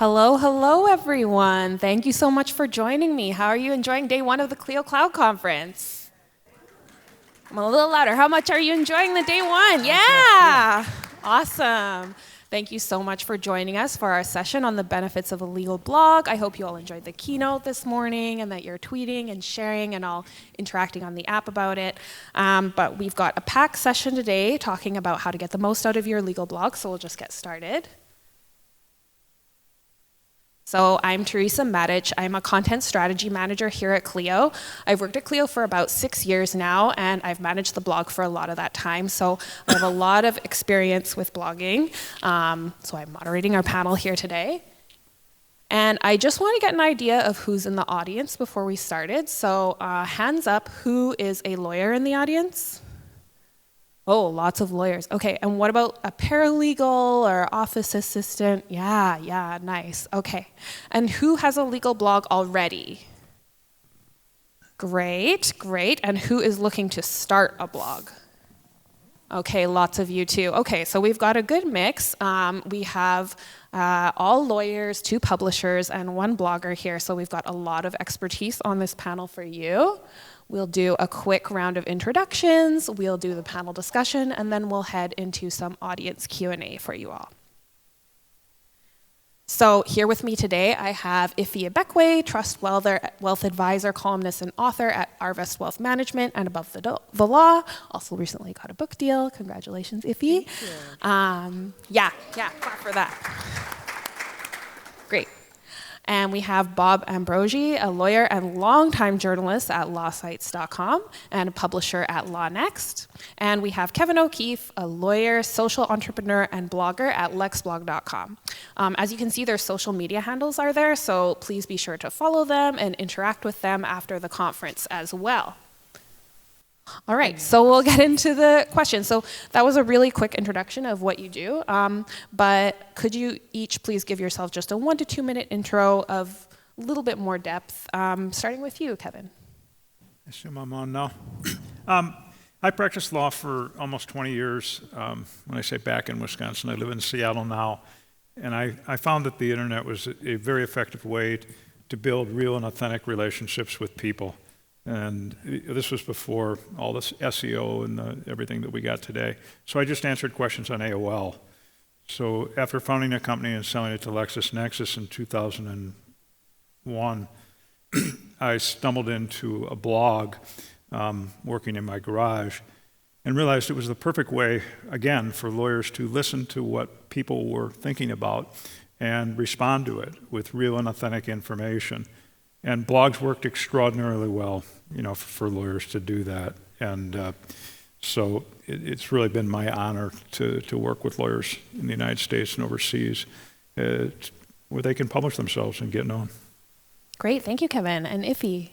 Hello, hello, everyone. Thank you so much for joining me. How are you enjoying day one of the Clio Cloud Conference? I'm a little louder. How much are you enjoying the day one? Yeah, awesome. Thank you so much for joining us for our session on the benefits of a legal blog. I hope you all enjoyed the keynote this morning and that you're tweeting and sharing and all interacting on the app about it. But we've got a packed session today talking about how to get the most out of your legal blog, so we'll just get started. So I'm Teresa Matic. I'm a content strategy manager here at Clio. I've worked at Clio for about 6 years now, and I've managed the blog for a lot of that time. So I have a lot of experience with blogging. So I'm moderating our panel here today. And I just want to get an idea of who's in the audience before we started. So hands up, who is a lawyer in the audience? Oh, lots of lawyers. Okay, and what about a paralegal or office assistant? Yeah, nice. Okay, and who has a legal blog already? Great. And who is looking to start a blog? Okay, lots of you too. Okay, so we've got a good mix. We have all lawyers, 2 publishers, and 1 blogger here, so we've got a lot of expertise on this panel for you. We'll do a quick round of introductions, we'll do the panel discussion, and then we'll head into some audience Q&A for you all. So here with me today, I have Iffy Ibekwe, Trust Wealth Advisor, columnist, and author at Arvest Wealth Management and Above the Law. Also recently got a book deal. Congratulations, Iffy. Thank you. Yeah, clap for that. Great. And we have Bob Ambrogi, a lawyer and longtime journalist at lawsites.com and a publisher at LawNext. And we have Kevin O'Keefe, a lawyer, social entrepreneur, and blogger at lexblog.com. As you can see, their social media handles are there, so please be sure to follow them and interact with them after the conference as well. All right, so we'll get into the questions. So that was a really quick introduction of what you do, but could you each please give yourself just a 1 to 2 minute intro of a little bit more depth, starting with you, Kevin. I assume I'm on now. I practiced law for almost 20 years. When I say back in Wisconsin, I live in Seattle now, and I found that the internet was a very effective way to build real and authentic relationships with people. And this was before all this SEO and everything that we got today. So I just answered questions on AOL. So after founding a company and selling it to LexisNexis in 2001, I stumbled into a blog working in my garage and realized it was the perfect way, again, for lawyers to listen to what people were thinking about and respond to it with real and authentic information. And blogs worked extraordinarily well, for lawyers to do that. And so it's really been my honor to work with lawyers in the United States and overseas where they can publish themselves and get known. Great, thank you, Kevin. And Iffy?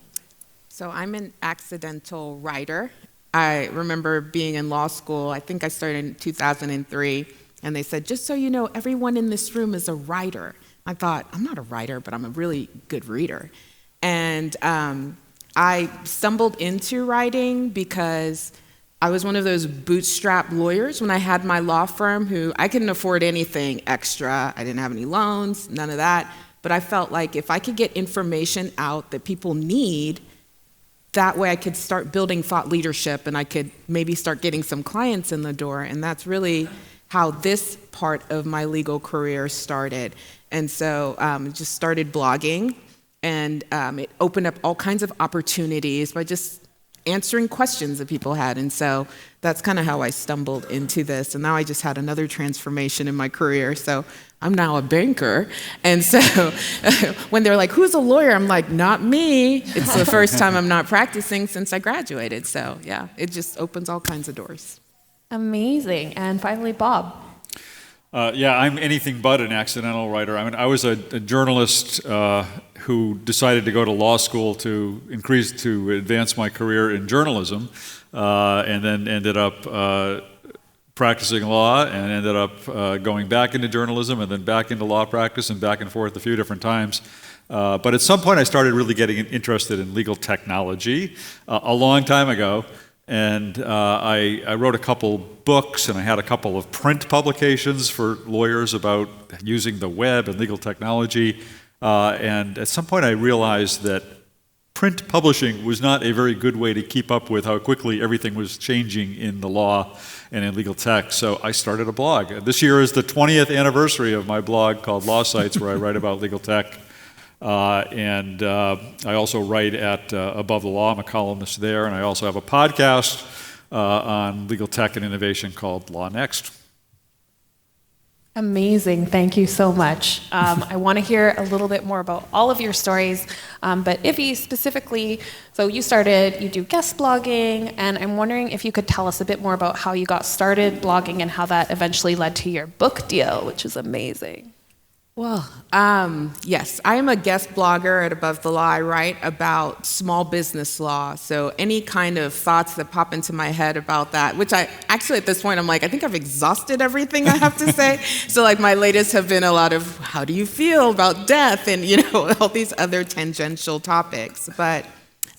So I'm an accidental writer. I remember being in law school, I think I started in 2003, and they said, just so you know, everyone in this room is a writer. I thought, I'm not a writer, but I'm a really good reader. And I stumbled into writing because I was one of those bootstrap lawyers when I had my law firm who I couldn't afford anything extra. I didn't have any loans, none of that. But I felt like if I could get information out that people need, that way I could start building thought leadership and I could maybe start getting some clients in the door. And that's really how this part of my legal career started. And so just started blogging. And it opened up all kinds of opportunities by just answering questions that people had. And so that's kind of how I stumbled into this. And now I just had another transformation in my career. So I'm now a banker. And so when they're like, who's a lawyer? I'm like, not me. It's the first time I'm not practicing since I graduated. So yeah, it just opens all kinds of doors. Amazing. And finally, Bob. I'm anything but an accidental writer. I mean, I was a journalist who decided to go to law school to advance my career in journalism, and then ended up practicing law, and ended up going back into journalism, and then back into law practice, and back and forth a few different times. But at some point, I started really getting interested in legal technology a long time ago. And I wrote a couple books, and I had a couple of print publications for lawyers about using the web and legal technology. And at some point I realized that print publishing was not a very good way to keep up with how quickly everything was changing in the law and in legal tech. So I started a blog. This year is the 20th anniversary of my blog called Law Sites, where I write about legal tech. And I also write at Above the Law. I'm a columnist there. And I also have a podcast on legal tech and innovation called Law Next. Amazing. Thank you so much. I want to hear a little bit more about all of your stories, but Ivy specifically, so you do guest blogging, and I'm wondering if you could tell us a bit more about how you got started blogging and how that eventually led to your book deal, which is amazing. Well, yes, I am a guest blogger at Above the Law. I write about small business law. So any kind of thoughts that pop into my head about that, which I actually at this point, I'm like, I think I've exhausted everything I have to say. So like my latest have been a lot of how do you feel about death and, all these other tangential topics. But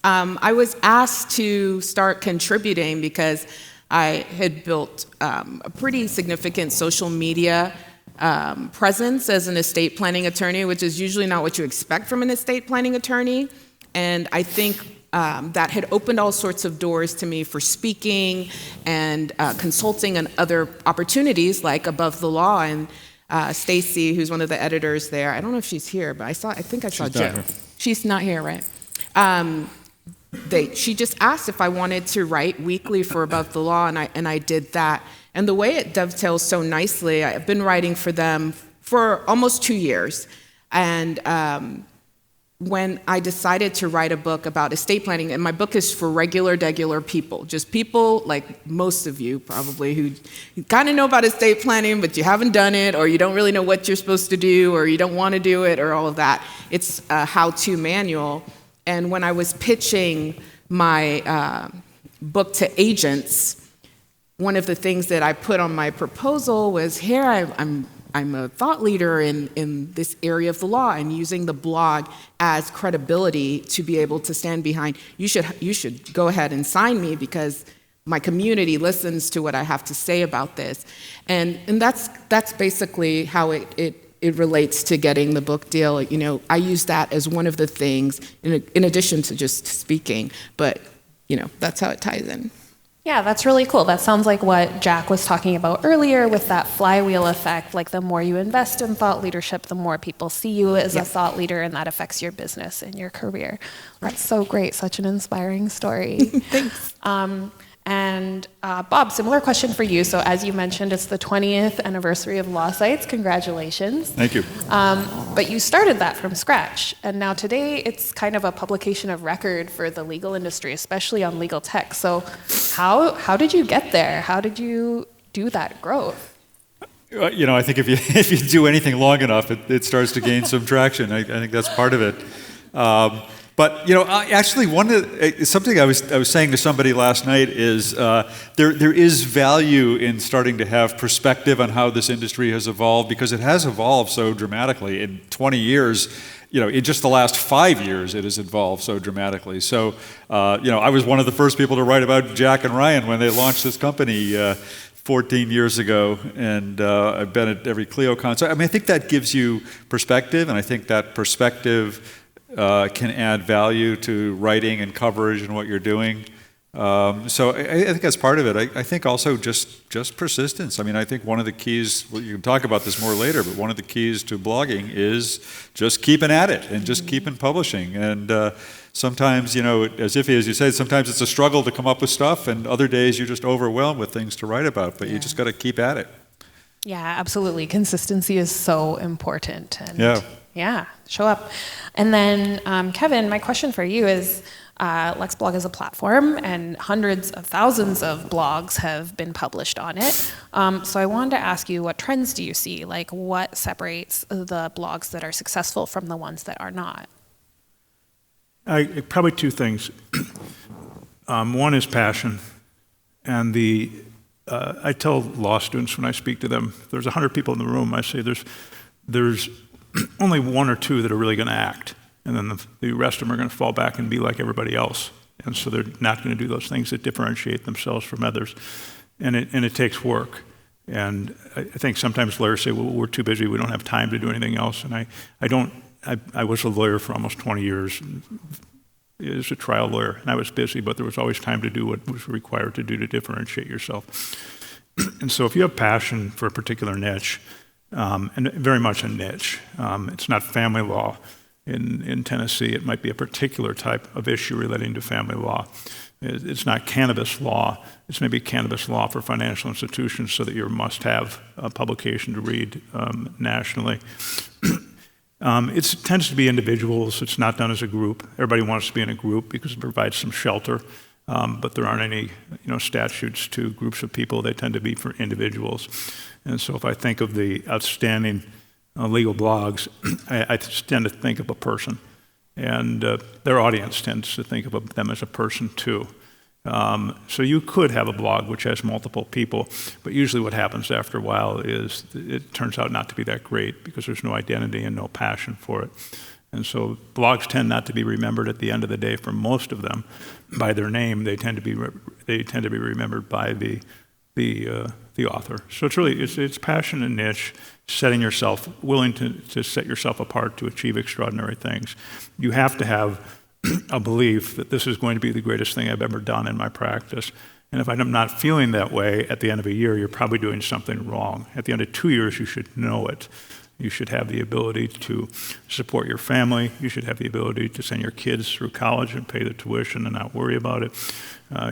I was asked to start contributing because I had built a pretty significant social media presence as an estate planning attorney, which is usually not what you expect from an estate planning attorney. And I think that had opened all sorts of doors to me for speaking and consulting and other opportunities like Above the Law. And Stacy, who's one of the editors there, I don't know if she's here, but I think I saw Joe. She's not here, right? She just asked if I wanted to write weekly for Above the Law, and I did that. And the way it dovetails so nicely, I've been writing for them for almost 2 years. And when I decided to write a book about estate planning, and my book is for regular people, just people like most of you probably who kind of know about estate planning, but you haven't done it, or you don't really know what you're supposed to do, or you don't want to do it, or all of that. It's a how-to manual. And when I was pitching my book to agents, one of the things that I put on my proposal was, here I'm a thought leader in this area of the law, and using the blog as credibility to be able to stand behind. You should go ahead and sign me because my community listens to what I have to say about this, and that's basically how it relates to getting the book deal. I use that as one of the things in addition to just speaking, but that's how it ties in. Yeah, that's really cool. That sounds like what Jack was talking about earlier with that flywheel effect. Like the more you invest in thought leadership, the more people see you as a thought leader, and that affects your business and your career. That's so great. Such an inspiring story. Thanks. And Bob, similar question for you. So as you mentioned, it's the 20th anniversary of Law Sites. Congratulations. Thank you. But you started that from scratch. And now today it's kind of a publication of record for the legal industry, especially on legal tech. So how did you get there? How did you do that growth? I think if you do anything long enough, it starts to gain some traction. I think that's part of it. But actually, something I was saying to somebody last night is there is value in starting to have perspective on how this industry has evolved, because it has evolved so dramatically in 20 years. In just the last 5 years, it has evolved so dramatically. So, I was one of the first people to write about Jack and Ryan when they launched this company 14 years ago, and I've been at every ClioCon. So, I think that gives you perspective, and I think that perspective can add value to writing and coverage and what you're doing. So I think that's part of it. I think also just persistence. I think one of the keys, you can talk about this more later, but one of the keys to blogging is just keeping at it and just keeping publishing. And sometimes, as you said, sometimes it's a struggle to come up with stuff, and other days you're just overwhelmed with things to write about, but you just got to keep at it. Yeah, absolutely. Consistency is so important. And yeah, show up. And then, Kevin, my question for you is, LexBlog is a platform, and hundreds of thousands of blogs have been published on it. So I wanted to ask you, what trends do you see? Like, what separates the blogs that are successful from the ones that are not? Probably two things. One is passion, and I tell law students when I speak to them, if there's 100 people in the room, I say there's only one or two that are really going to act, and then the rest of them are going to fall back and be like everybody else. And so they're not going to do those things that differentiate themselves from others. And it takes work. And I think sometimes lawyers say, well, we're too busy, we don't have time to do anything else. And I was a lawyer for almost 20 years as a trial lawyer, and I was busy, but there was always time to do what was required to do to differentiate yourself. And so if you have passion for a particular niche, and very much a niche, it's not family law in Tennessee, it might be a particular type of issue relating to family law. It's not cannabis law, it's maybe cannabis law for financial institutions so that you're a must-have publication to read nationally. It tends to be individuals, it's not done as a group. Everybody wants to be in a group because it provides some shelter, but there aren't any statutes to groups of people, they tend to be for individuals. And so if I think of the outstanding legal blogs, I tend to think of a person. And their audience tends to think of them as a person too. So you could have a blog which has multiple people, but usually what happens after a while is it turns out not to be that great because there's no identity and no passion for it. And so blogs tend not to be remembered at the end of the day for most of them by their name. They tend to be remembered by the author. So it's passion and niche, willing to set yourself apart to achieve extraordinary things. You have to have a belief that this is going to be the greatest thing I've ever done in my practice. And if I'm not feeling that way at the end of a year, you're probably doing something wrong. At the end of 2 years, you should know it. You should have the ability to support your family. You should have the ability to send your kids through college and pay the tuition and not worry about it.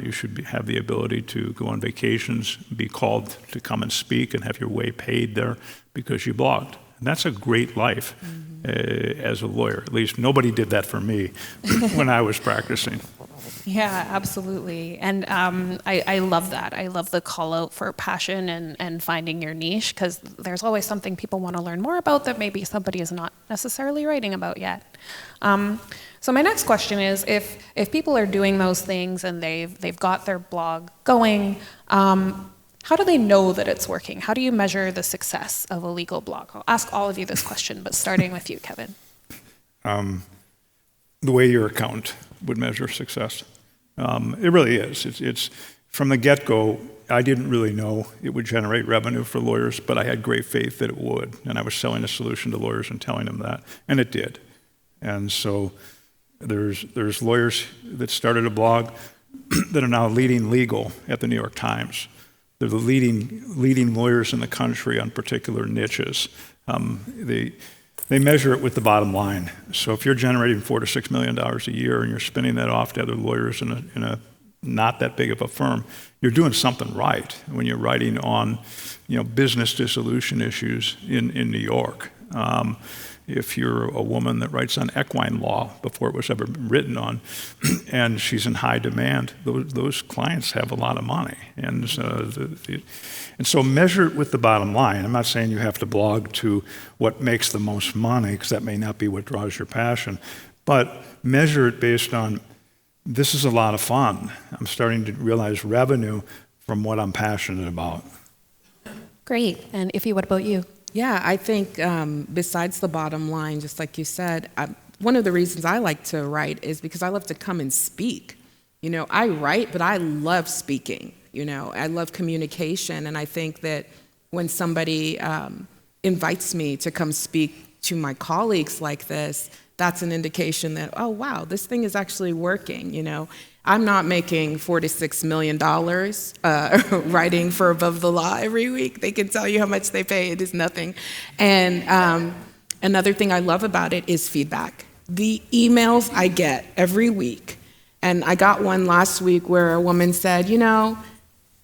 You should have the ability to go on vacations, be called to come and speak and have your way paid there because you blogged. And that's a great life as a lawyer. At least nobody did that for me when I was practicing. Yeah, absolutely. And I love that. I love the call out for passion and finding your niche, because there's always something people want to learn more about that maybe somebody is not necessarily writing about yet. So my next question is, if people are doing those things and they've got their blog going, how do they know that it's working? How do you measure the success of a legal blog? I'll ask all of you this question, but starting with you, Kevin. The way your accountant would measure success. It really is. It's from the get-go, I didn't really know it would generate revenue for lawyers, but I had great faith that it would. And I was selling a solution to lawyers and telling them that, and it did. And so there's lawyers that started a blog that are now leading legal at the New York Times. They're the leading lawyers in the country on particular niches. They measure it with the bottom line. So if you're generating $4 to $6 million a year and you're spinning that off to other lawyers in a not that big of a firm, you're doing something right when you're writing on business dissolution issues in New York. If you're a woman that writes on equine law before it was ever written on, and she's in high demand, those clients have a lot of money. And so measure it with the bottom line. I'm not saying you have to blog to what makes the most money, because that may not be what draws your passion, but measure it based on, this is a lot of fun. I'm starting to realize revenue from what I'm passionate about. Great. And Ify, what about you? Yeah, I think besides the bottom line, just like you said, one of the reasons I like to write is because I love to come and speak. I write, but I love speaking. I love communication, and I think that when somebody invites me to come speak to my colleagues like this, that's an indication that, oh, wow, this thing is actually working. I'm not making $4 to $6 million writing for Above the Law every week. They can tell you how much they pay. It is nothing. And another thing I love about it is feedback. The emails I get every week, and I got one last week where a woman said,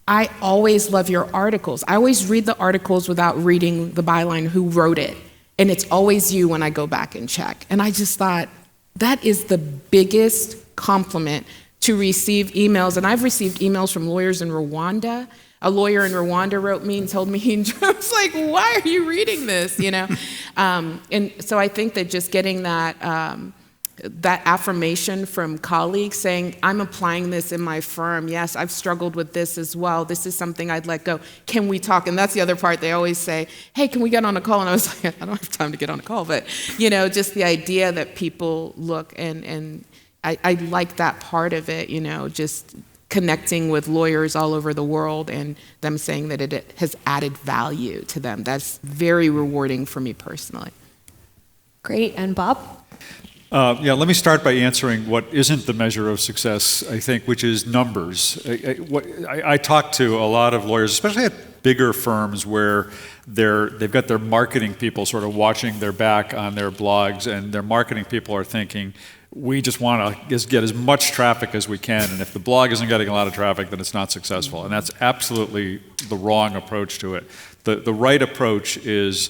I always love your articles. I always read the articles without reading the byline, who wrote it. And it's always you when I go back and check. And I just thought, that is the biggest compliment to receive emails. And I've received emails from lawyers in Rwanda. A lawyer in Rwanda wrote me and told me, I was like, why are you reading this? And so I think that just getting that affirmation from colleagues saying, I'm applying this in my firm. Yes, I've struggled with this as well. This is something I'd let go. Can we talk? And that's the other part. They always say, hey, can we get on a call? And I was like, I don't have time to get on a call. But, just the idea that people look and I like that part of it, just connecting with lawyers all over the world and them saying that it has added value to them. That's very rewarding for me personally. Great. And Bob? Let me start by answering what isn't the measure of success, I think, which is numbers. I talk to a lot of lawyers, especially at bigger firms where they've got their marketing people sort of watching their back on their blogs, and their marketing people are thinking, we just want to get as much traffic as we can, and if the blog isn't getting a lot of traffic, then it's not successful. And that's absolutely the wrong approach to it. The right approach is,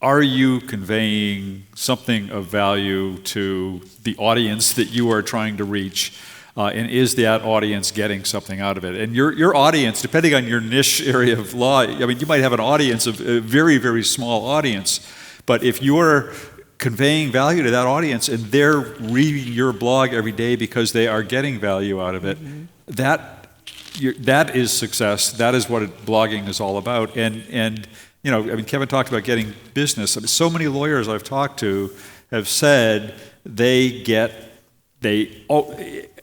are you conveying something of value to the audience that you are trying to reach? And is that audience getting something out of it? And your audience, depending on your niche area of law, I mean, you might have an audience of a very, very small audience, but if you're conveying value to that audience and they're reading your blog every day because they are getting value out of it, that is success. That is what blogging is all about. And Kevin talked about getting business. I mean, so many lawyers I've talked to have said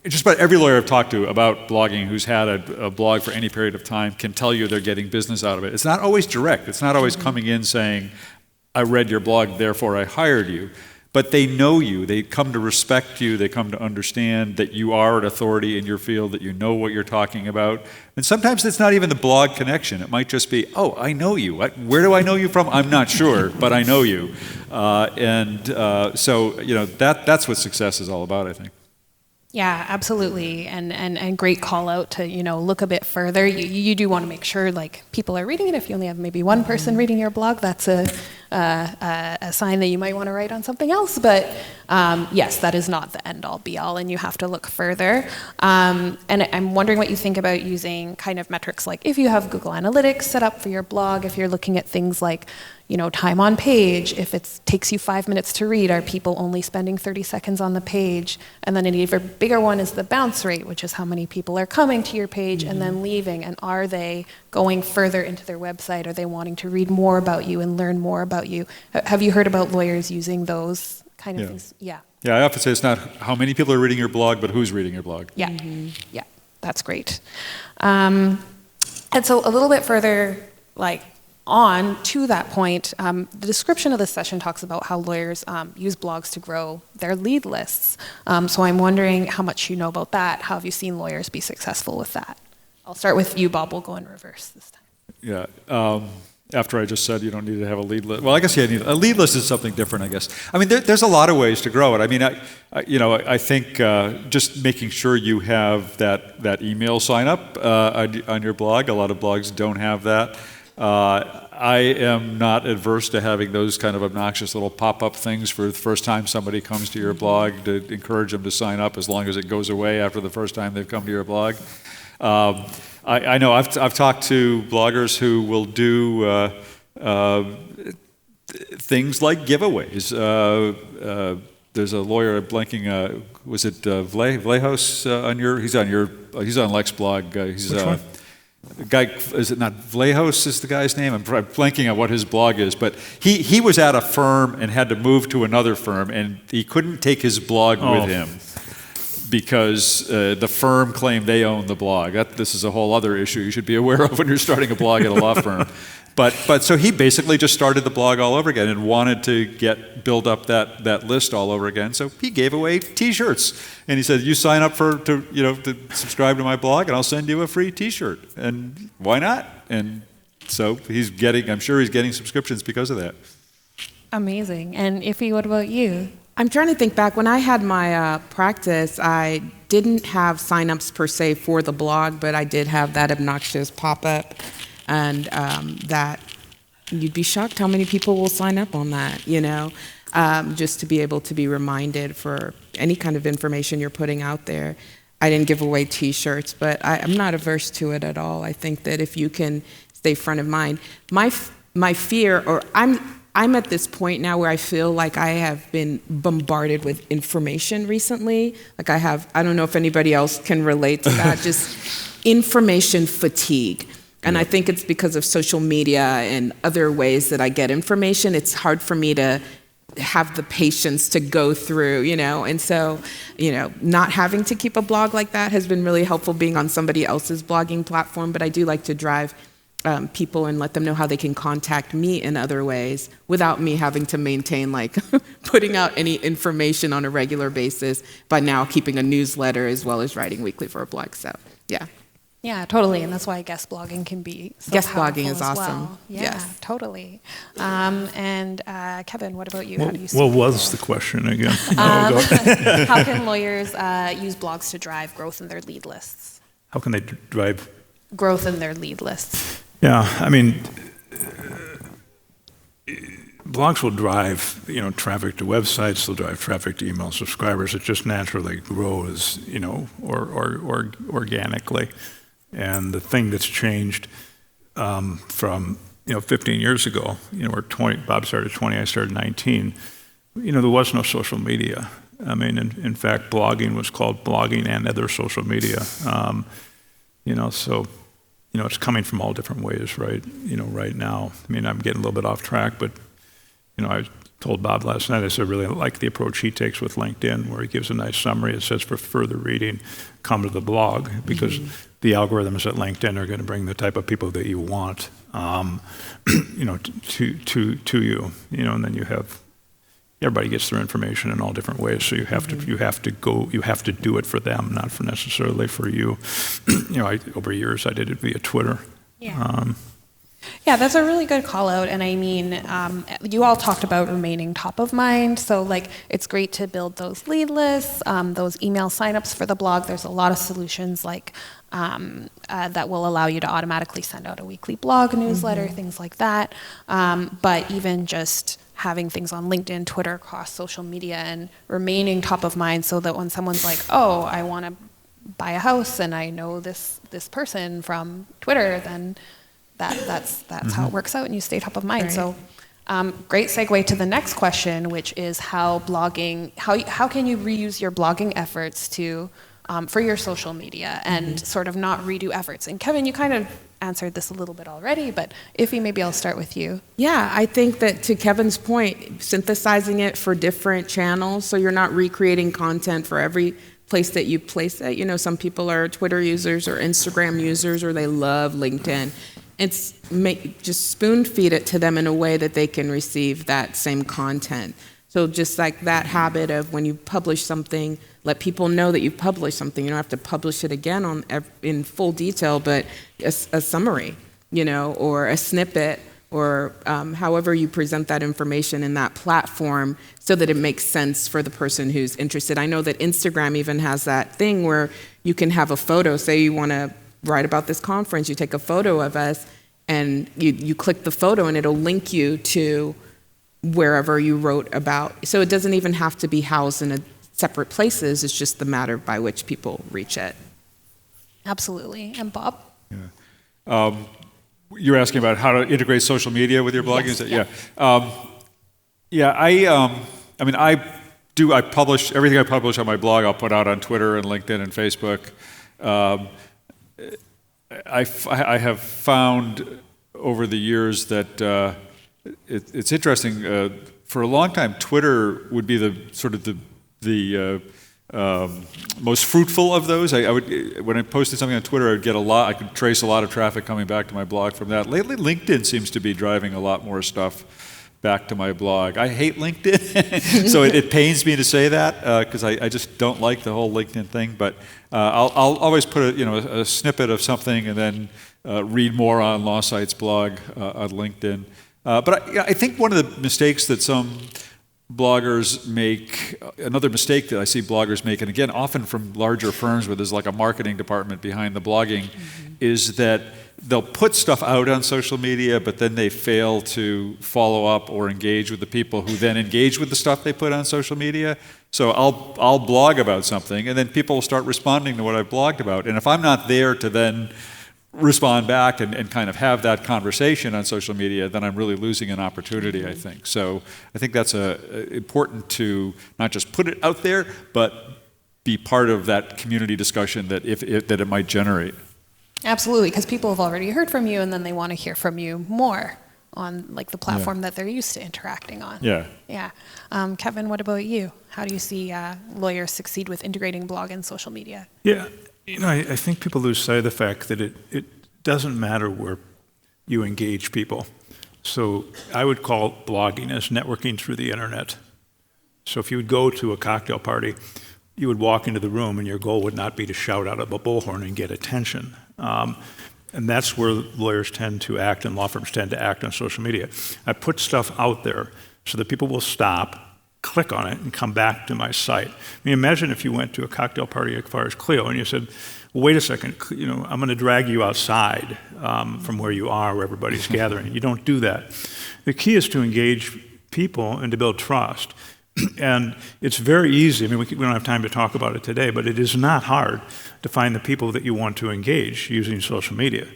just about every lawyer I've talked to about blogging who's had a blog for any period of time can tell you they're getting business out of it. It's not always direct. It's not always coming in saying, I read your blog, therefore I hired you. But they know you. They come to respect you. They come to understand that you are an authority in your field, that you know what you're talking about. And sometimes it's not even the blog connection. It might just be, oh, I know you. Where do I know you from? I'm not sure, but I know you. So that's what success is all about, I think. Yeah, absolutely, and great call out to look a bit further. You do want to make sure people are reading it. If you only have maybe one person reading your blog, that's a sign that you might want to write on something else. But yes, that is not the end all be all, and you have to look further. And I'm wondering what you think about using kind of metrics like if you have Google Analytics set up for your blog, if you're looking at things like time on page, if it takes you 5 minutes to read, are people only spending 30 seconds on the page? And then an even bigger one is the bounce rate, which is how many people are coming to your page and then leaving, and are they going further into their website? Are they wanting to read more about you and learn more about you? Have you heard about lawyers using those kind of things? Yeah. Yeah, I often say it's not how many people are reading your blog, but who's reading your blog. Yeah, yeah, that's great. And so a little bit further, on to that point, the description of this session talks about how lawyers use blogs to grow their lead lists. So I'm wondering how much you know about that. How have you seen lawyers be successful with that? I'll start with you, Bob. We'll go in reverse this time. Yeah. After I just said you don't need to have a lead list. Well, I guess a lead list is something different, I guess. I mean, there's a lot of ways to grow it. I mean, I think just making sure you have that email sign up on your blog. A lot of blogs don't have that. I am not adverse to having those kind of obnoxious little pop-up things for the first time somebody comes to your blog to encourage them to sign up, as long as it goes away after the first time they've come to your blog. I know I've talked to bloggers who will do things like giveaways. There's a lawyer blanking. Was it Vlahos on your? He's on Lex blog. He's Which one? The guy, is it not Vlahos is the guy's name? I'm blanking on what his blog is, but he was at a firm and had to move to another firm, and he couldn't take his blog with him because the firm claimed they own the blog. This is a whole other issue you should be aware of when you're starting a blog at a law firm. But so he basically just started the blog all over again and wanted to build up that list all over again. So he gave away T-shirts, and he said, "You sign up to subscribe to my blog, and I'll send you a free T-shirt." And why not? And so I'm sure he's getting subscriptions because of that. Amazing. And Iffy, what about you? I'm trying to think back. When I had my practice, I didn't have signups per se for the blog, but I did have that obnoxious pop-up. And that you'd be shocked how many people will sign up on that, just to be able to be reminded for any kind of information you're putting out there. I didn't give away T-shirts, but I'm not averse to it at all. I think that if you can stay front of mind, my fear, or I'm at this point now where I feel like I have been bombarded with information recently. I don't know if anybody else can relate to that, just information fatigue. And I think it's because of social media and other ways that I get information. It's hard for me to have the patience to go through, and so, not having to keep a blog like that has been really helpful being on somebody else's blogging platform, but I do like to drive people and let them know how they can contact me in other ways without me having to maintain putting out any information on a regular basis, by now keeping a newsletter as well as writing weekly for a blog. So, yeah. Yeah, totally, and that's why guest blogging can be so Guest powerful blogging is as awesome. well. Yeah, Yes. totally. And Kevin, what about you? How do you What was the question again? How can lawyers use blogs to drive growth in their lead lists? How can they drive? Growth in their lead lists. Yeah, I mean, blogs will drive, traffic to websites. They'll drive traffic to email subscribers. It just naturally grows, or organically. And the thing that's changed from 15 years ago, or 20. Bob started 20. I started 19. There was no social media. I mean, in fact, blogging was called blogging and other social media. So. It's coming from all different ways, right? Right now. I mean, I'm getting a little bit off track, but I told Bob last night, I said, I really like the approach he takes with LinkedIn, where he gives a nice summary. It says, for further reading, come to the blog, because the algorithms at LinkedIn are going to bring the type of people that you want, to you. And then you have, everybody gets their information in all different ways, so you have to do it for them, not for necessarily for you. Over years I did it via Twitter. Yeah. Yeah, that's a really good call out. And I mean, you all talked about remaining top of mind. So it's great to build those lead lists, those email signups for the blog. There's a lot of solutions that will allow you to automatically send out a weekly blog newsletter, things like that. But even just having things on LinkedIn, Twitter, across social media, and remaining top of mind, so that when someone's like, oh, I want to buy a house and I know this person from Twitter, then that's how it works out, and you stay top of mind. Right. So great segue to the next question, which is how can you reuse your blogging efforts to for your social media and sort of not redo efforts? And Kevin, you kind of answered this a little bit already, but Iffy, maybe I'll start with you. Yeah, I think that, to Kevin's point, synthesizing it for different channels, so you're not recreating content for every place that you place it. Some people are Twitter users or Instagram users, or they love LinkedIn. Just spoon feed it to them in a way that they can receive that same content. So just like that habit of, when you publish something, let people know that you've published something. You don't have to publish it again in full detail, but a summary, or a snippet, or however you present that information in that platform, so that it makes sense for the person who's interested. I know that Instagram even has that thing where you can have a photo. Say you want to write about this conference, you take a photo of us, and you click the photo, and it'll link you to wherever you wrote about. So it doesn't even have to be housed in separate places. It's just the matter by which people reach it. Absolutely. And Bob? Yeah. You're asking about how to integrate social media with your blogging? Yes. I publish everything I publish on my blog. I'll put out on Twitter and LinkedIn and Facebook. I have found over the years that it's interesting. For a long time, Twitter would be the most fruitful of those. When I posted something on Twitter, I could trace a lot of traffic coming back to my blog from that. Lately, LinkedIn seems to be driving a lot more stuff back to my blog. I hate LinkedIn, so it pains me to say that, because I just don't like the whole LinkedIn thing. But I'll always put a snippet of something, and then read more on LawSight's blog on LinkedIn. But I think one of the mistakes that some bloggers make, another mistake that I see bloggers make, and again, often from larger firms where there's like a marketing department behind the blogging, is that they'll put stuff out on social media, but then they fail to follow up or engage with the people who then engage with the stuff they put on social media. So I'll blog about something, and then people will start responding to what I've blogged about. And if I'm not there to then respond back and kind of have that conversation on social media, then I'm really losing an opportunity, I think. So I think that's important to not just put it out there, but be part of that community discussion that it might generate. Absolutely, because people have already heard from you, and then they want to hear from you more on like the platform that they're used to interacting on. Yeah. Yeah. Kevin, what about you? How do you see lawyers succeed with integrating blog and social media? Yeah, I think people lose sight of the fact that it doesn't matter where you engage people. So I would call blogging as networking through the internet. So if you would go to a cocktail party, you would walk into the room and your goal would not be to shout out of a bullhorn and get attention. And that's where lawyers tend to act and law firms tend to act on social media. I put stuff out there so that people will stop, click on it, and come back to my site. I mean, imagine if you went to a cocktail party as far as Clio and you said, well, wait a second, I'm going to drag you outside from where you are, where everybody's gathering. You don't do that. The key is to engage people and to build trust. And it's very easy. I mean, we don't have time to talk about it today, but it is not hard to find the people that you want to engage using social media.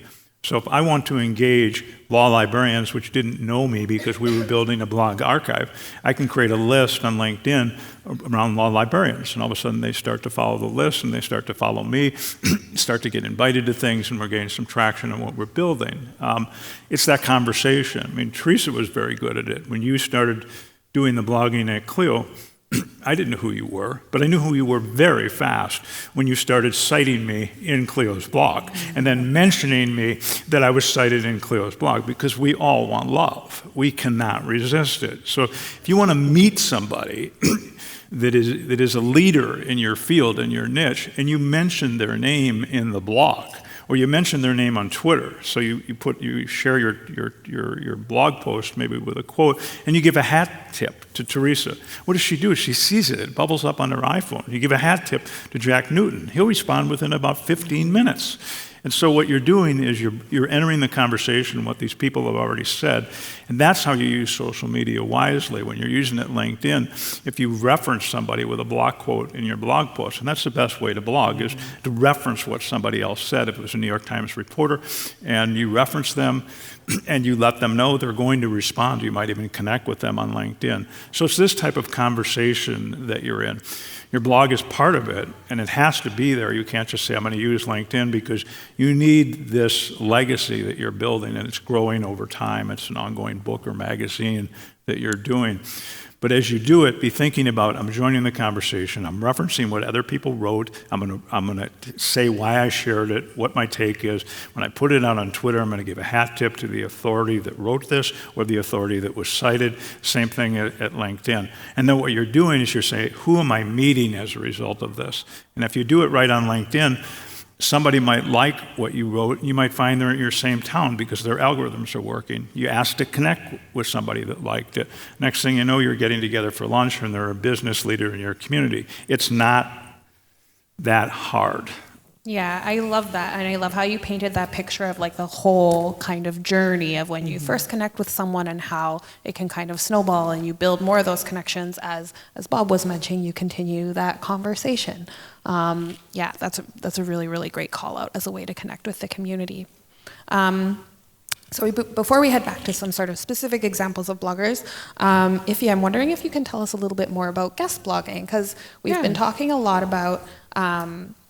So if I want to engage law librarians which didn't know me because we were building a blog archive, I can create a list on LinkedIn around law librarians. And all of a sudden they start to follow the list and they start to follow me, start to get invited to things, and we're getting some traction on what we're building. It's that conversation. I mean, Teresa was very good at it. When you started doing the blogging at Clio, I didn't know who you were, but I knew who you were very fast when you started citing me in Clio's blog and then mentioning me that I was cited in Clio's blog, because we all want love. We cannot resist it. So if you want to meet somebody that is a leader in your field, in your niche, and you mention their name in the blog, or you mention their name on Twitter, so you share your blog post maybe with a quote, and you give a hat tip to Teresa. What does she do? She sees it. It bubbles up on her iPhone. You give a hat tip to Jack Newton. He'll respond within about 15 minutes. And so what you're doing is you're entering the conversation, what these people have already said, and that's how you use social media wisely. When you're using it LinkedIn, if you reference somebody with a block quote in your blog post, and that's the best way to blog, is to reference what somebody else said. If it was a New York Times reporter, and you reference them, and you let them know they're going to respond. You might even connect with them on LinkedIn. So it's this type of conversation that you're in. Your blog is part of it, and it has to be there. You can't just say, I'm going to use LinkedIn, because you need this legacy that you're building, and it's growing over time. It's an ongoing book or magazine that you're doing. But as you do it, be thinking about, I'm joining the conversation, I'm referencing what other people wrote, I'm going to say why I shared it, what my take is. When I put it out on Twitter, I'm going to give a hat tip to the authority that wrote this or the authority that was cited. Same thing at LinkedIn. And then what you're doing is you're saying, who am I meeting as a result of this? And if you do it right on LinkedIn, somebody might like what you wrote. You might find they're in your same town because their algorithms are working. You ask to connect with somebody that liked it. Next thing you know, you're getting together for lunch, and they're a business leader in your community. It's not that hard. Yeah, I love that. And I love how you painted that picture of like the whole kind of journey of when you first connect with someone and how it can kind of snowball and you build more of those connections as Bob was mentioning, you continue that conversation. Yeah, that's a really, really great call out as a way to connect with the community. Before we head back to some sort of specific examples of bloggers, Iffy, I'm wondering if you can tell us a little bit more about guest blogging, because we've been talking a lot about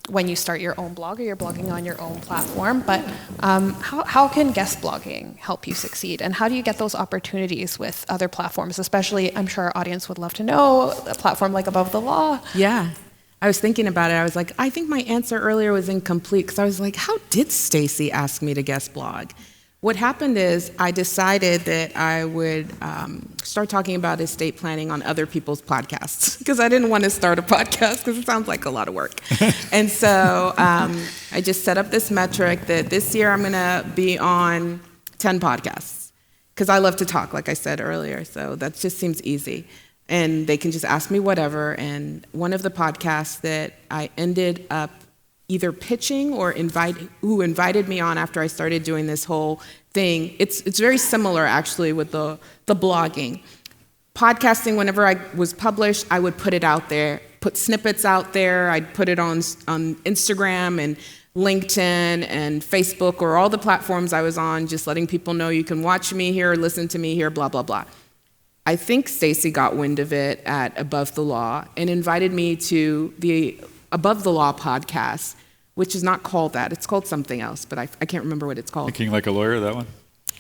when you start your own blog or you're blogging on your own platform, but how can guest blogging help you succeed? And how do you get those opportunities with other platforms? Especially, I'm sure our audience would love to know, a platform like Above the Law. Yeah. I was thinking about it. I was like, I think my answer earlier was incomplete, because I was like, how did Stacy ask me to guest blog? What happened is I decided that I would start talking about estate planning on other people's podcasts, because I didn't want to start a podcast because it sounds like a lot of work. And so I just set up this metric that this year I'm going to be on 10 podcasts, because I love to talk, like I said earlier. So that just seems easy. And they can just ask me whatever. And one of the podcasts that I ended up either pitching or who invited me on after I started doing this whole thing. It's very similar actually with the blogging. Podcasting, whenever I was published, I would put it out there, put snippets out there. I'd put it on Instagram and LinkedIn and Facebook, or all the platforms I was on, just letting people know you can watch me here, listen to me here, blah, blah, blah. I think Stacy got wind of it at Above the Law and invited me to the Above the Law podcast, which is not called that. It's called something else, but I can't remember what it's called. Thinking Like a Lawyer, that one?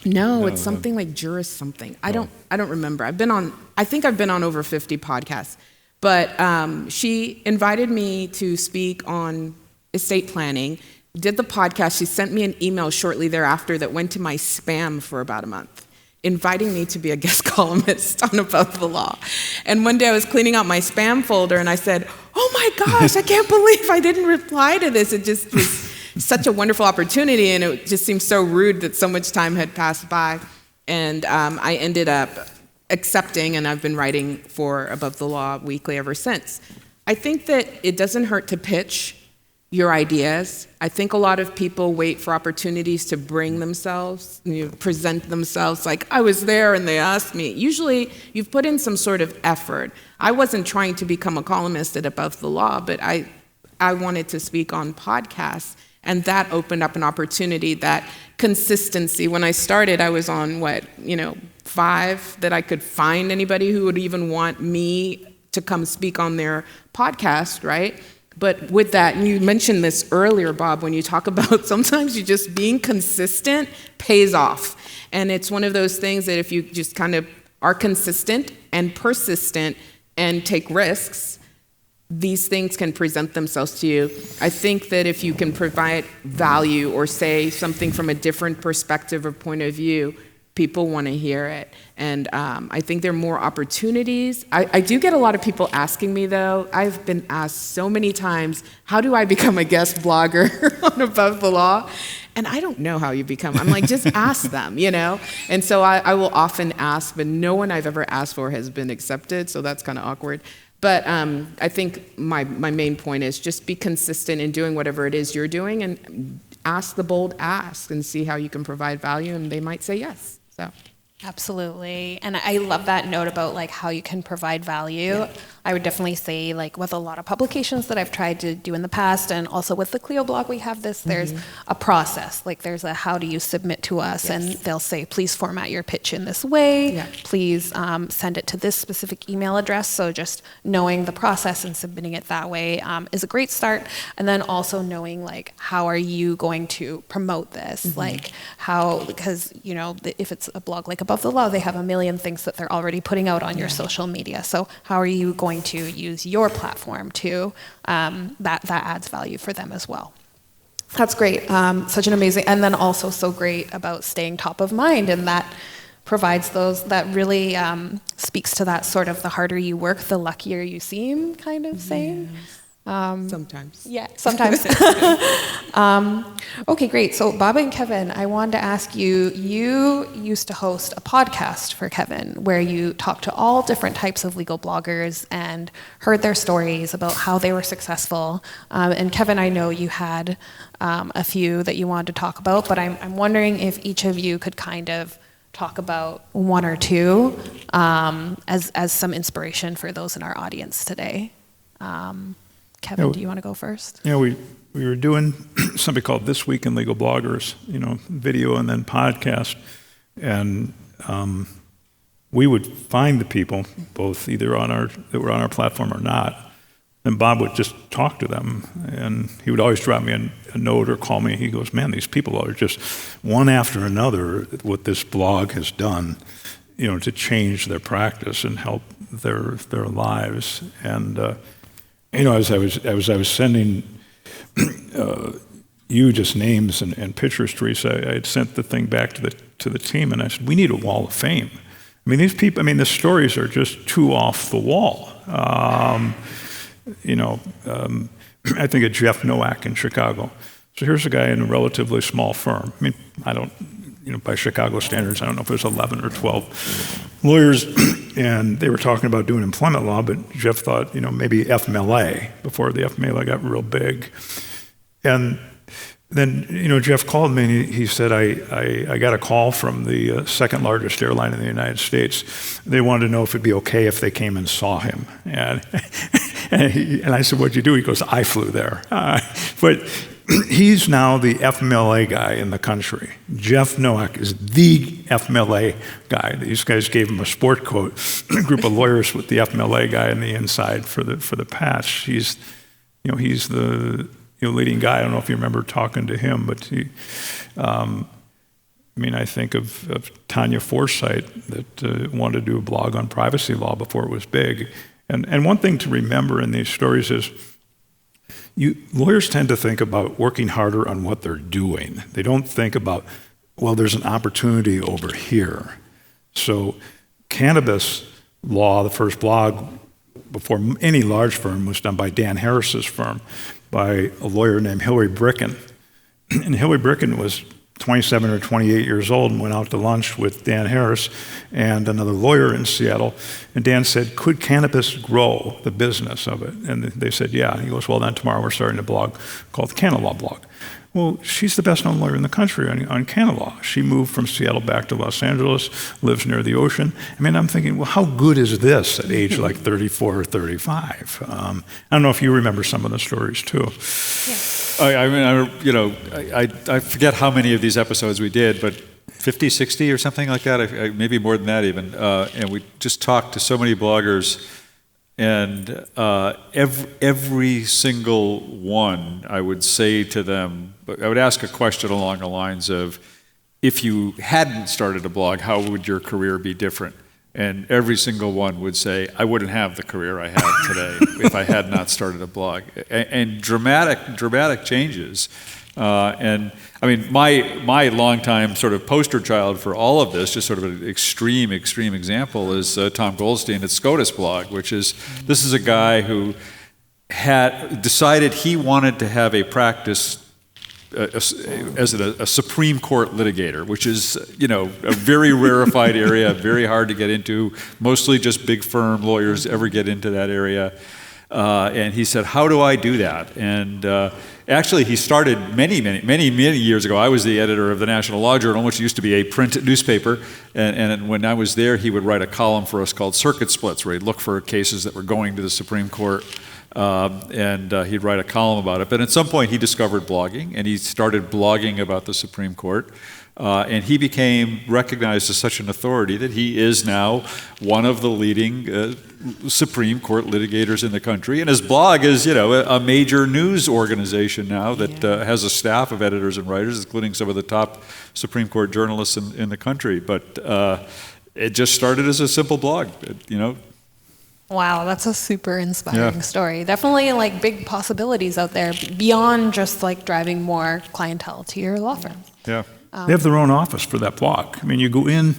No, it's something like Juris something. I don't remember. I think I've been on over 50 podcasts. But she invited me to speak on estate planning, did the podcast. She sent me an email shortly thereafter that went to my spam for about a month, inviting me to be a guest columnist on Above the Law. And one day I was cleaning out my spam folder and I said, oh my gosh, I can't believe I didn't reply to this. It just was such a wonderful opportunity, and it just seemed so rude that so much time had passed by. And I ended up accepting, and I've been writing for Above the Law weekly ever since. I think that it doesn't hurt to pitch your ideas. I think a lot of people wait for opportunities to bring themselves, present themselves like, I was there and they asked me. Usually you've put in some sort of effort. I wasn't trying to become a columnist at Above the Law, but I wanted to speak on podcasts, and that opened up an opportunity, that consistency. When I started, I was on 5 that I could find anybody who would even want me to come speak on their podcast, right? But with that, and you mentioned this earlier, Bob, when you talk about sometimes you just being consistent pays off. And it's one of those things that if you just kind of are consistent and persistent and take risks, these things can present themselves to you. I think that if you can provide value or say something from a different perspective or point of view, people want to hear it. And I think there are more opportunities. I do get a lot of people asking me, though. I've been asked so many times, how do I become a guest blogger on Above the Law? And I don't know how you become. I'm like, just ask them, And so I will often ask, but no one I've ever asked for has been accepted, so that's kind of awkward. But I think my main point is just be consistent in doing whatever it is you're doing, and ask the bold ask and see how you can provide value, and they might say yes. So. Absolutely. And I love that note about how you can provide value. Yeah. I would definitely say with a lot of publications that I've tried to do in the past, and also with the Clio blog, we have this, there's a process. There's a how do you submit to us, and they'll say, please format your pitch in this way. Yeah. Please send it to this specific email address. So just knowing the process and submitting it that way is a great start. And then also knowing how are you going to promote this? Because if it's a blog like Above the Law, they have a million things that they're already putting out on your social media. So how are you going to use your platform to that adds value for them as well? That's great. Such an amazing, and then also so great about staying top of mind, and that provides that really speaks to that sort of the harder you work, the luckier you seem kind of saying. Sometimes. Yeah, sometimes. Okay, great. So Bob and Kevin, I wanted to ask you used to host a podcast for Kevin where you talked to all different types of legal bloggers and heard their stories about how they were successful. And Kevin, I know you had a few that you wanted to talk about, but I'm wondering if each of you could kind of talk about one or two as some inspiration for those in our audience today. Kevin, do you want to go first? We were doing something called This Week in Legal Bloggers, video and then podcast. And we would find the people, both either that were on our platform or not, and Bob would just talk to them. And he would always drop me a note or call me. He goes, man, these people are just one after another, what this blog has done, to change their practice and help their lives. And as I was sending you just names and pictures, Teresa, I had sent the thing back to the team, and I said, we need a wall of fame. These people. The stories are just too off the wall. I think of Jeff Nowak in Chicago. So here's a guy in a relatively small firm. I don't. By Chicago standards, I don't know if it was 11 or 12 lawyers, and they were talking about doing employment law, but Jeff thought, maybe FMLA, before the FMLA got real big. And then, Jeff called me and he said, I got a call from the second largest airline in the United States. They wanted to know if it'd be okay if they came and saw him. And I said, what'd you do? He goes, I flew there. But he's now the FMLA guy in the country. Jeff Nowak is the FMLA guy. These guys gave him a sport coat, a group of lawyers with the FMLA guy on the inside for the patch. He's the leading guy. I don't know if you remember talking to him, but I mean, I think of Tanya Forsythe that wanted to do a blog on privacy law before it was big. And one thing to remember in these stories is lawyers tend to think about working harder on what they're doing. They don't think about, well, there's an opportunity over here. So cannabis law, the first blog before any large firm, was done by Dan Harris's firm, by a lawyer named Hillary Bricken. And Hillary Bricken was 27 or 28 years old and went out to lunch with Dan Harris and another lawyer in Seattle. And Dan said, could cannabis grow the business of it? And they said, yeah. And he goes, well, then tomorrow we're starting a blog called the Canna Law Blog. Well, she's the best known lawyer in the country on Canna Law. She moved from Seattle back to Los Angeles, lives near the ocean. I mean, I'm thinking, well, how good is this at age like 34 or 35? I don't know if you remember some of the stories too. I forget how many of these episodes we did, but 50, 60 or something like that, maybe more than that even. And we just talked to so many bloggers, and every single one, I would say to them, I would ask a question along the lines of, if you hadn't started a blog, how would your career be different? And every single one would say, I wouldn't have the career I have today if I had not started a blog. And dramatic changes. And I mean, my longtime sort of poster child for all of this, just sort of an extreme example, is Tom Goldstein at SCOTUS blog, this is a guy who had decided he wanted to have a practice as a Supreme Court litigator, which is, a very rarefied area, very hard to get into. Mostly just big firm lawyers ever get into that area. And he said, how do I do that? And actually, he started many years ago. I was the editor of the National Law Journal, which used to be a print newspaper. And when I was there, he would write a column for us called Circuit Splits, where he'd look for cases that were going to the Supreme Court. And he'd write a column about it. But at some point, he discovered blogging, and he started blogging about the Supreme Court. And he became recognized as such an authority that he is now one of the leading Supreme Court litigators in the country. And his blog is, a major news organization now that has a staff of editors and writers, including some of the top Supreme Court journalists in the country. But it just started as a simple blog, Wow, that's a super inspiring story. Definitely like big possibilities out there beyond just like driving more clientele to your law firm. Yeah. They have their own office for that blog. I mean, you go in,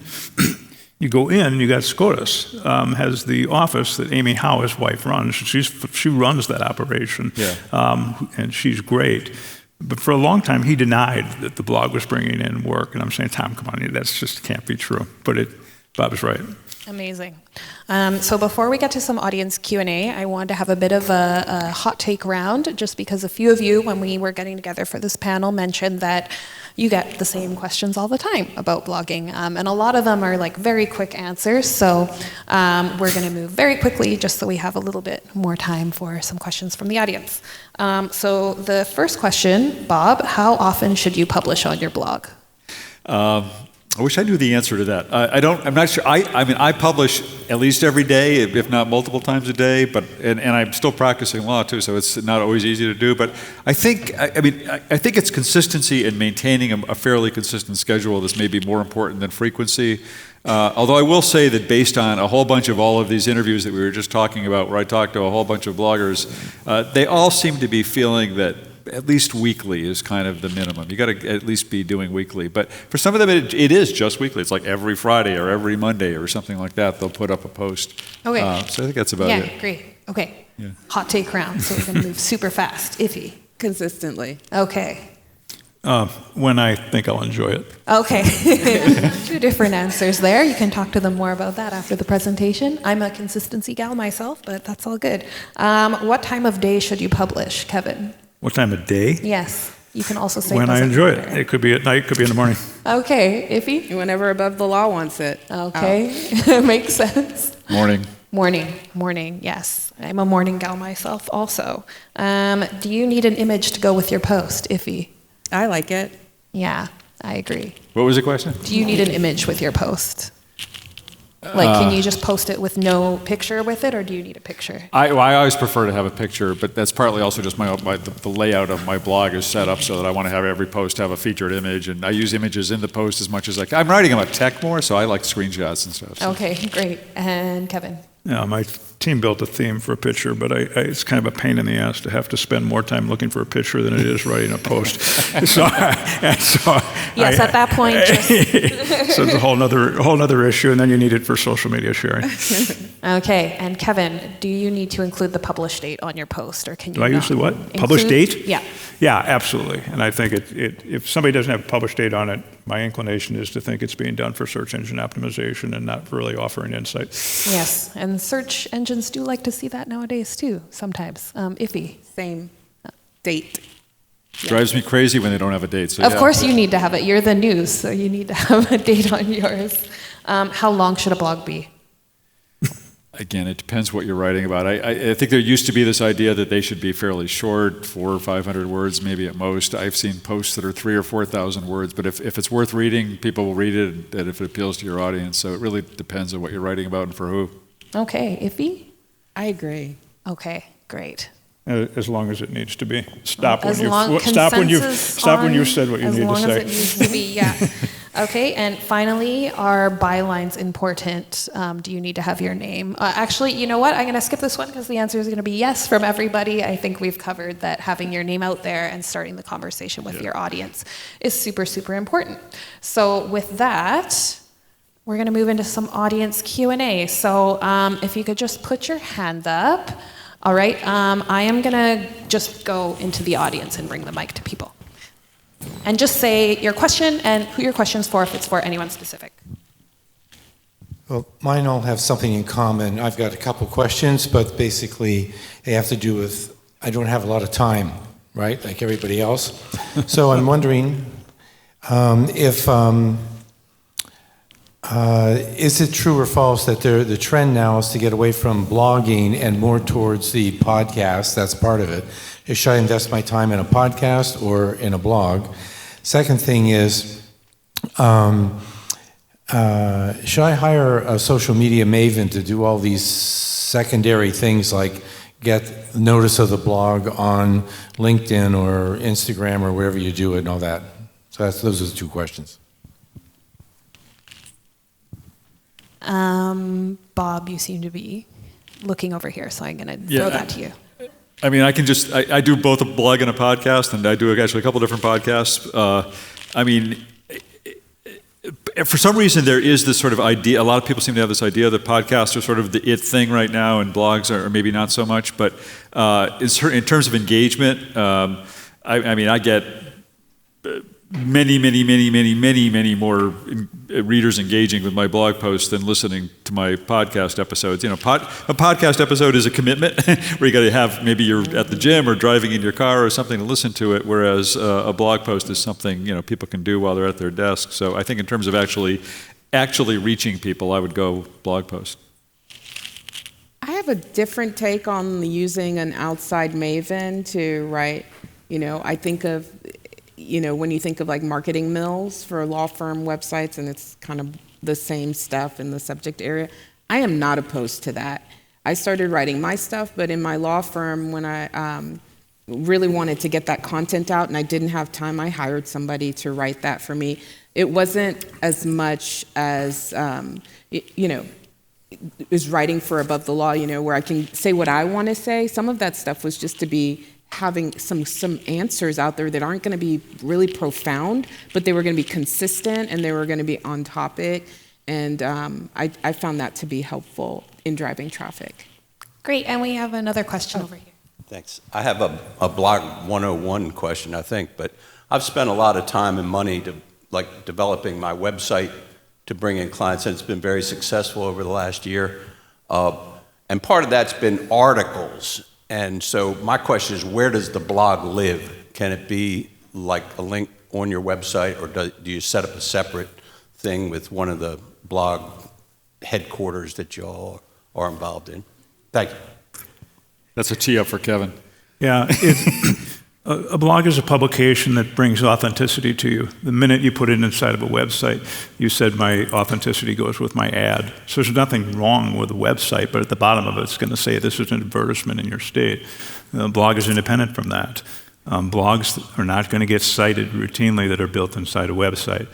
and you got SCOTUS has the office that Amy Howe, his wife, runs. She runs that operation, and she's great. But for a long time, he denied that the blog was bringing in work. And I'm saying, Tom, come on, that's just can't be true. But Bob is right. Amazing. So before we get to some audience Q&A, I wanted to have a bit of a hot take round, just because a few of you, when we were getting together for this panel, mentioned that you get the same questions all the time about blogging. And a lot of them are like very quick answers. So we're going to move very quickly just so we have a little bit more time for some questions from the audience. So the first question, Bob, how often should you publish on your blog? I wish I knew the answer to that. I'm not sure. I mean, I publish at least every day, if not multiple times a day. And I'm still practicing law too, so it's not always easy to do. But I think it's consistency and maintaining a fairly consistent schedule that's maybe more important than frequency. Although I will say that based on a whole bunch of all of these interviews that we were just talking about, where I talked to a whole bunch of bloggers, they all seem to be feeling that at least weekly is kind of the minimum. You got to at least be doing weekly. But for some of them, it is just weekly. It's like every Friday or every Monday or something like that. They'll put up a post. Okay. So I think that's about it. Yeah, great. Okay. Yeah. Hot take round. So we're going to move super fast. Iffy. Consistently. Okay. When I think I'll enjoy it. Okay. Two different answers there. You can talk to them more about that after the presentation. I'm a consistency gal myself, but that's all good. What time of day should you publish, Kevin? What time of day? Yes. You can also say when I enjoy it. It could be at night, it could be in the morning. Okay. Iffy? Whenever above the law wants it. Okay. Makes sense. Morning. Morning, yes. I'm a morning gal myself also. Do you need an image to go with your post, Iffy? I like it. Yeah, I agree. What was the question? Do you need an image with your post? Like, can you just post it with no picture with it, or do you need a picture? I always prefer to have a picture, but that's partly also just the layout of my blog is set up so that I want to have every post have a featured image, and I use images in the post as much as I can. I'm writing about tech more, so I like screenshots and stuff. So. Okay, great. And Kevin? Yeah, my team built a theme for a picture, but it's kind of a pain in the ass to have to spend more time looking for a picture than it is writing a post. Yes, at that point, just... So it's a whole nother issue, and then you need it for social media sharing. Okay, and Kevin, do you need to include the publish date on your post, or can you Do I not? usually what? Publish date? Yeah. Yeah, absolutely. And I think if somebody doesn't have a publish date on it, my inclination is to think it's being done for search engine optimization and not really offering insight. Yes, and search engines do like to see that nowadays too, sometimes. Iffy. Same date. Drives me crazy when they don't have a date. So Of course you need to have it. You're the news, so you need to have a date on yours. How long should a blog be? Again, it depends what you're writing about. I think there used to be this idea that they should be fairly short, 400 or 500 words, maybe at most. I've seen posts that are 3,000 or 4,000 words, but if it's worth reading, people will read it, and if it appeals to your audience. So it really depends on what you're writing about and for who. Okay, Iffy? I agree. Okay, great. As long as it needs to be. Stop when you said what you need to say. As long as it needs to be, yeah. Okay, and finally, are bylines important? Do you need to have your name? Actually, you know what? I'm going to skip this one because the answer is going to be yes from everybody. I think we've covered that having your name out there and starting the conversation with your audience is super, super important. So with that, we're going to move into some audience Q&A. So if you could just put your hand up. All right, I am going to just go into the audience and bring the mic to people. And just say your question and who your question's for, if it's for anyone specific. Well, mine all have something in common. I've got a couple questions, but basically they have to do with, I don't have a lot of time, right, like everybody else. So I'm wondering if, is it true or false that the trend now is to get away from blogging and more towards the podcast? That's part of it. Should I invest my time in a podcast or in a blog? Second thing is, should I hire a social media maven to do all these secondary things like get notice of the blog on LinkedIn or Instagram or wherever you do it and all that? So those are the two questions. Bob, you seem to be looking over here, so I'm going to throw that to you. I mean, I do both a blog and a podcast, and I do actually a couple different podcasts. I mean, for some reason, there is this sort of idea, a lot of people seem to have this idea that podcasts are sort of the it thing right now, and blogs are maybe not so much. But in terms of engagement, I mean, I get many more readers engaging with my blog posts than listening to my podcast episodes. You know, a podcast episode is a commitment where you got to have, maybe you're at the gym or driving in your car or something to listen to it, whereas a blog post is something, you know, people can do while they're at their desk. So I think in terms of actually reaching people, I would go blog post. I have a different take on using an outside maven to write. You know, I think of, you know, when you think of like marketing mills for law firm websites, and it's kind of the same stuff in the subject area, I am not opposed to that. I started writing my stuff, but in my law firm, when I really wanted to get that content out and I didn't have time, I hired somebody to write that for me. It wasn't as much as, you know, is writing for Above the Law, you know, where I can say what I want to say. Some of that stuff was just to be having some answers out there that aren't going to be really profound, but they were going to be consistent and they were going to be on topic. And I found that to be helpful in driving traffic. Great, and we have another question over here. Thanks. I have a blog 101 question, I think, but I've spent a lot of time and money to developing my website to bring in clients, and it's been very successful over the last year. And part of that's been articles. And so my question is, where does the blog live? Can it be like a link on your website, or do you set up a separate thing with one of the blog headquarters that you all are involved in? Thank you. That's a tee up for Kevin. Yeah, A blog is a publication that brings authenticity to you. The minute you put it inside of a website, you said my authenticity goes with my ad. So there's nothing wrong with the website, but at the bottom of it, it's going to say this is an advertisement in your state. The blog is independent from that. Blogs are not going to get cited routinely that are built inside a website.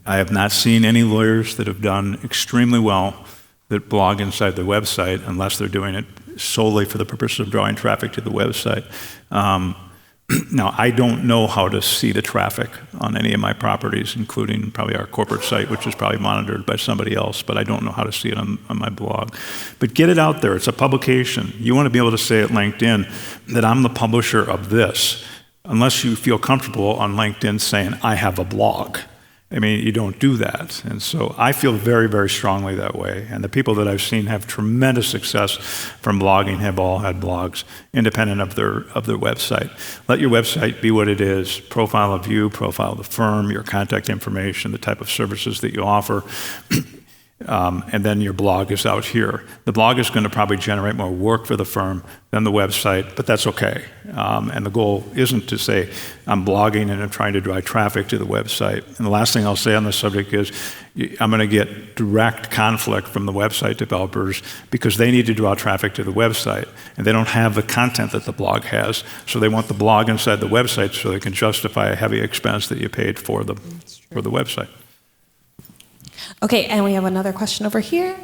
I have not seen any lawyers that have done extremely well that blog inside the website unless they're doing it solely for the purpose of drawing traffic to the website. Now, I don't know how to see the traffic on any of my properties, including probably our corporate site, which is probably monitored by somebody else, but I don't know how to see it on my blog. But get it out there. It's a publication. You want to be able to say at LinkedIn that I'm the publisher of this, unless you feel comfortable on LinkedIn saying, I have a blog. I mean, you don't do that. And so I feel very, very strongly that way. And the people that I've seen have tremendous success from blogging have all had blogs independent of their website. Let your website be what it is: profile of you, profile of the firm, your contact information, the type of services that you offer. And then your blog is out here. The blog is going to probably generate more work for the firm than the website, but that's okay. And the goal isn't to say, I'm blogging and I'm trying to drive traffic to the website. And the last thing I'll say on this subject is, I'm going to get direct conflict from the website developers because they need to draw traffic to the website, and they don't have the content that the blog has, so they want the blog inside the website so they can justify a heavy expense that you paid for the website. Okay, and we have another question over here.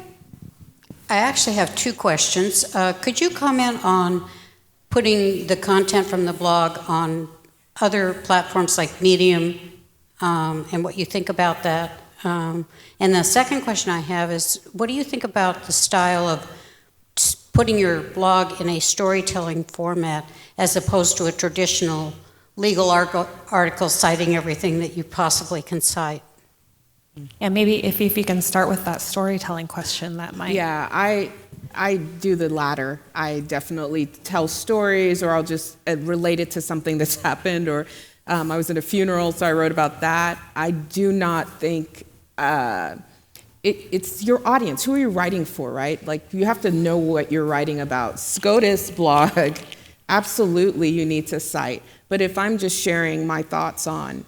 I actually have two questions. Could you comment on putting the content from the blog on other platforms like Medium, and what you think about that? And the second question I have is, what do you think about the style of putting your blog in a storytelling format as opposed to a traditional legal article citing everything that you possibly can cite? And maybe if you can start with that storytelling question, that might... Yeah, I do the latter. I definitely tell stories, or I'll just relate it to something that's happened, or I was at a funeral, so I wrote about that. I do not think it's your audience. Who are you writing for, right? Like, you have to know what you're writing about. SCOTUS blog, absolutely you need to cite. But if I'm just sharing my thoughts on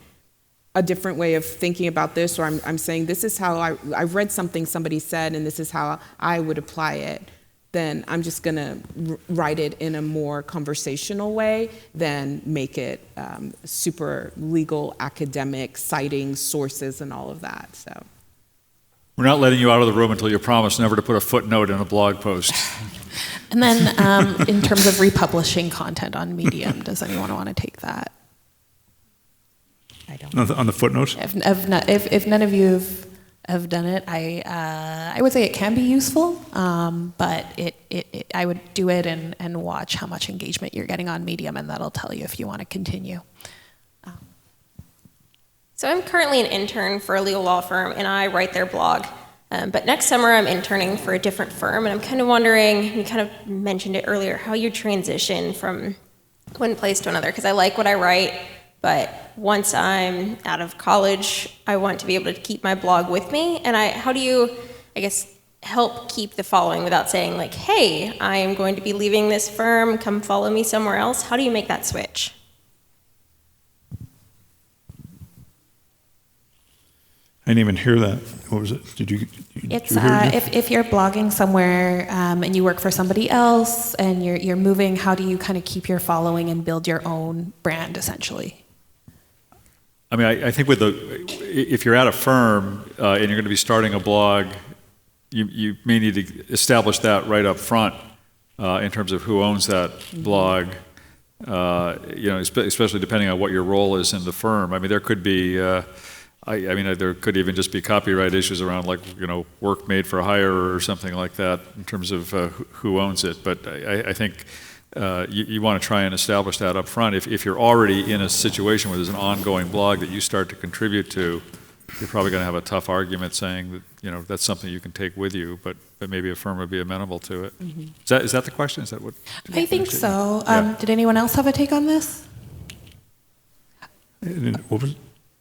a different way of thinking about this, or I'm saying this is how I read something somebody said and this is how I would apply it, then I'm just going to write it in a more conversational way than make it super legal, academic, citing sources and all of that. So We're not letting you out of the room until you promise never to put a footnote in a blog post. And then in terms of republishing content on Medium, does anyone want to take that? I don't. On the footnotes? If none of you have done it, I would say it can be useful, but I would do it and watch how much engagement you're getting on Medium, and that'll tell you if you want to continue. So I'm currently an intern for a legal law firm, and I write their blog. But next summer, I'm interning for a different firm, and I'm kind of wondering, you kind of mentioned it earlier, how you transition from one place to another, because I like what I write, but once I'm out of college, I want to be able to keep my blog with me. And how do you, I guess, help keep the following without saying, like, hey, I am going to be leaving this firm, come follow me somewhere else? How do you make that switch? I didn't even hear that. What was it? Did you It's hear it? if you're blogging somewhere and you work for somebody else and you're moving, how do you kind of keep your following and build your own brand, essentially? I mean, I think if you're at a firm and you're going to be starting a blog, you may need to establish that right up front in terms of who owns that blog. Especially depending on what your role is in the firm. I mean, there could be. There could even just be copyright issues around, like, work made for hire or something like that in terms of who owns it. But I think you want to try and establish that up front. If you're already in a situation where there's an ongoing blog that you start to contribute to, you're probably going to have a tough argument saying that that's something you can take with you, but maybe a firm would be amenable to it. Mm-hmm. Is that the question? Is that what? I think so. Yeah. Did anyone else have a take on this? What was it?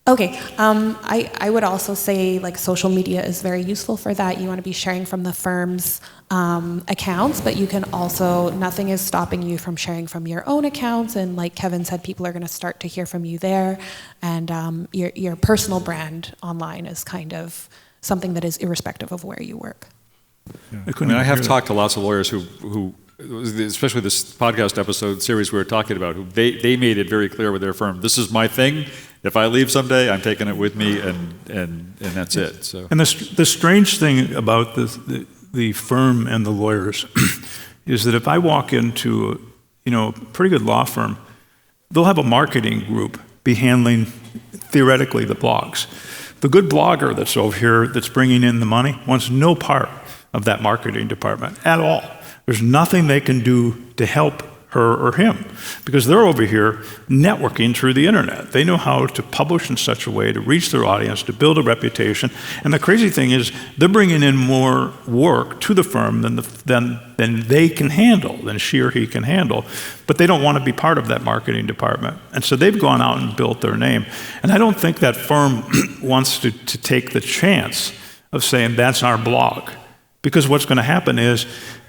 Okay, I would also say like social media is very useful for that. You want to be sharing from the firm's accounts, but you can also, nothing is stopping you from sharing from your own accounts. And like Kevin said, people are going to start to hear from you there. And your personal brand online is kind of something that is irrespective of where you work. I have talked to lots of lawyers who, especially this podcast episode series we were talking about, who they made it very clear with their firm, this is my thing. If I leave someday, I'm taking it with me, and that's it. So. And the strange thing about the firm and the lawyers is that if I walk into a pretty good law firm, they'll have a marketing group be handling theoretically the blogs. The good blogger that's over here that's bringing in the money wants no part of that marketing department at all. There's nothing they can do to help her or him because they're over here networking through the internet. They know how to publish in such a way to reach their audience, to build a reputation. And the crazy thing is they're bringing in more work to the firm than they can handle, than she or he can handle. But they don't want to be part of that marketing department. And so they've gone out and built their name. And I don't think that firm wants to take the chance of saying that's our blog. Because what's going to happen is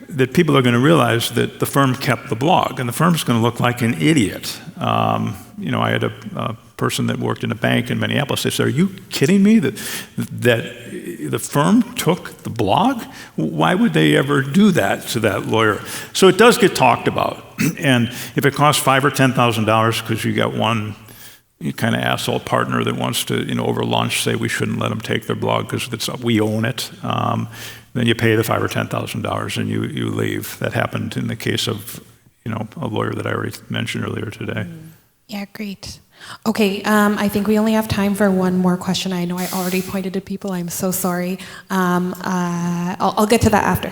that people are going to realize that the firm kept the blog, and the firm's going to look like an idiot. I had a person that worked in a bank in Minneapolis. They said, "Are you kidding me that the firm took the blog? Why would they ever do that to that lawyer?" So it does get talked about, and if it costs $5,000 or $10,000 because you got one kind of asshole partner that wants to, over lunch say we shouldn't let them take their blog because we own it. Then you pay the $5,000 or $10,000 and you leave. That happened in the case of, a lawyer that I already mentioned earlier today. Yeah, great. Okay, I think we only have time for one more question. I know I already pointed to people. I'm so sorry. I'll get to that after.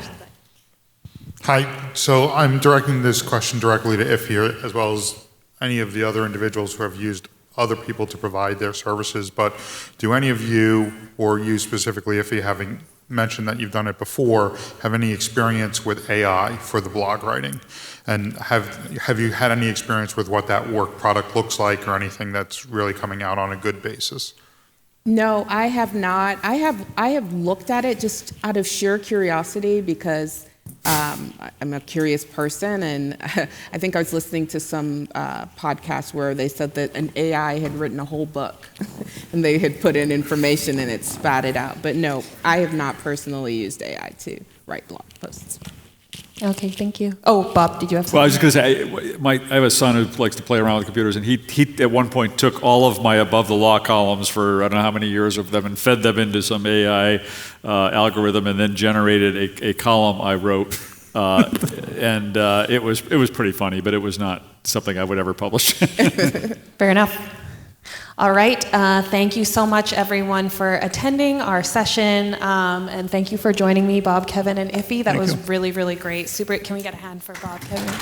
Hi. So I'm directing this question directly to Iffy, as well as any of the other individuals who have used other people to provide their services. But do any of you, or you specifically, Iffy, having mentioned that you've done it before, have any experience with AI for the blog writing? And have you had any experience with what that work product looks like or anything that's really coming out on a good basis? No, I have not. I have looked at it just out of sheer curiosity because I'm a curious person, and I think I was listening to some podcast where they said that an AI had written a whole book and they had put in information and it spat it out. But no, I have not personally used AI to write blog posts. Okay, thank you. Oh, Bob, did you have something? Well, I was just going to say, I have a son who likes to play around with computers, and he at one point took all of my above the law columns for I don't know how many years of them and fed them into some AI algorithm, and then generated a column I wrote, and it was pretty funny, but it was not something I would ever publish. Fair enough. All right. Thank you so much, everyone, for attending our session. And thank you for joining me, Bob, Kevin, and Iffy. That was really, really great. Super. Can we get a hand for Bob, Kevin?